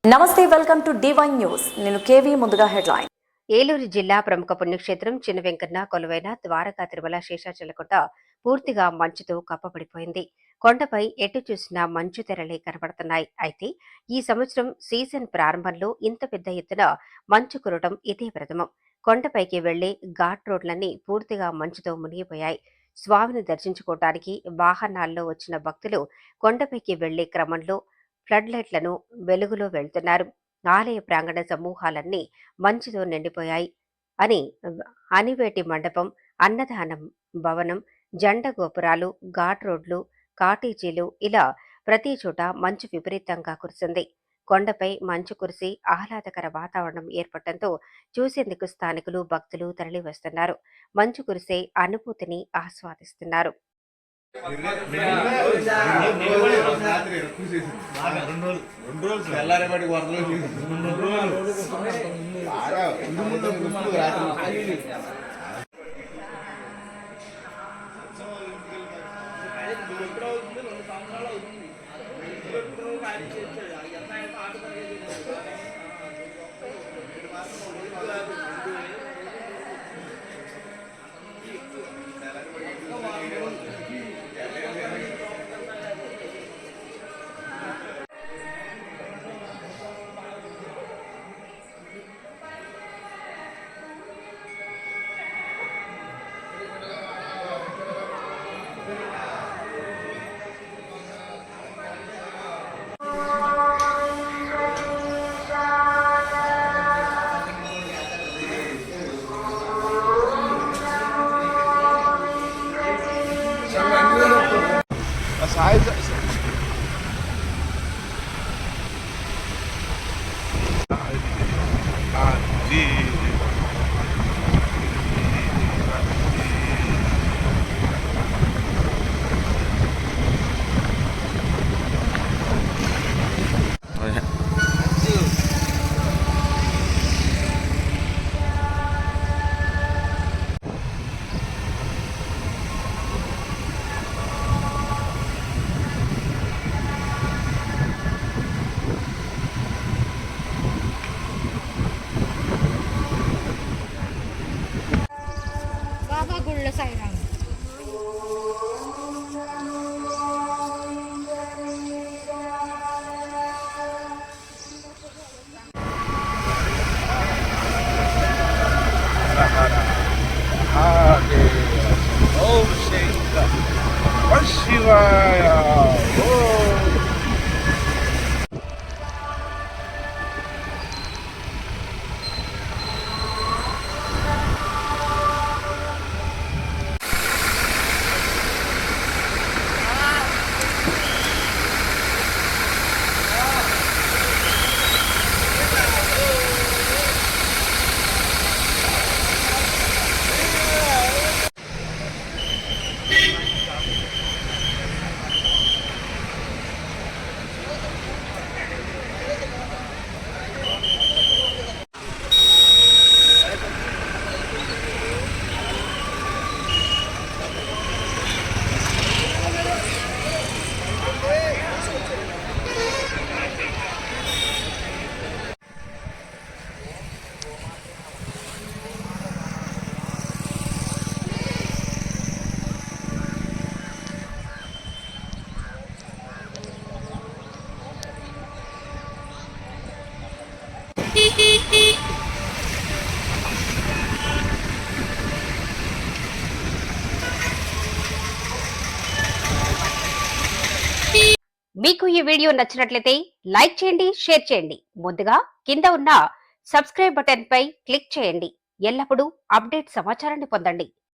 నమస్తే, welcome to D1 news. నేను KV. ముందుగా హెడ్లైన్. ఏలూరు జిల్లా ప్రముఖ పుణ్యక్షేత్రం చిన్న వెంకన్న కొలువైన ద్వారకా తిరుమల శేషాచలకొండ పూర్తిగా మంచుతో కప్పబడిపోయింది. కొండపై ఎటు చూసినా మంచు తెరలే కనబడుతున్నాయి. అయితే ఈ సంవత్సరం సీజన్ ప్రారంభంలో ఇంత పెద్ద ఎత్తున మంచు కురవడం ఇదే ప్రథమం. కొండపైకి వెళ్లే ఘాట్ రోడ్లన్నీ పూర్తిగా మంచుతో మునిగిపోయాయి. స్వామిని దర్శించుకోవటానికి వాహనాల్లో వచ్చిన భక్తులు కొండపైకి వెళ్లే క్రమంలో ఫ్లడ్ లైట్లను వెలుగులో వెళ్తున్నారు. ఆలయ ప్రాంగణ సమూహాలన్నీ మంచుతో నిండిపోయాయి అని అనివేటి మండపం, అన్నదానం భవనం, జండ గోపురాలు, ఘాట్ రోడ్లు, కాటేజీలు ఇలా ప్రతి చోట మంచు విపరీతంగా కురిసింది. కొండపై మంచు కురిసి ఆహ్లాదకర వాతావరణం ఏర్పడటంతో చూసేందుకు స్థానికులు, భక్తులు తరలివస్తున్నారు. మంచు కురిసే అనుభూతిని ఆస్వాదిస్తున్నారు. మీకు ఈ వీడియో నచ్చినట్లయితే లైక్ చేయండి, షేర్ చేయండి. ముందుగా కింద ఉన్న సబ్స్క్రైబ్ బటన్ పై క్లిక్ చేయండి. ఎల్లప్పుడూ అప్డేట్ సమాచారాన్ని పొందండి.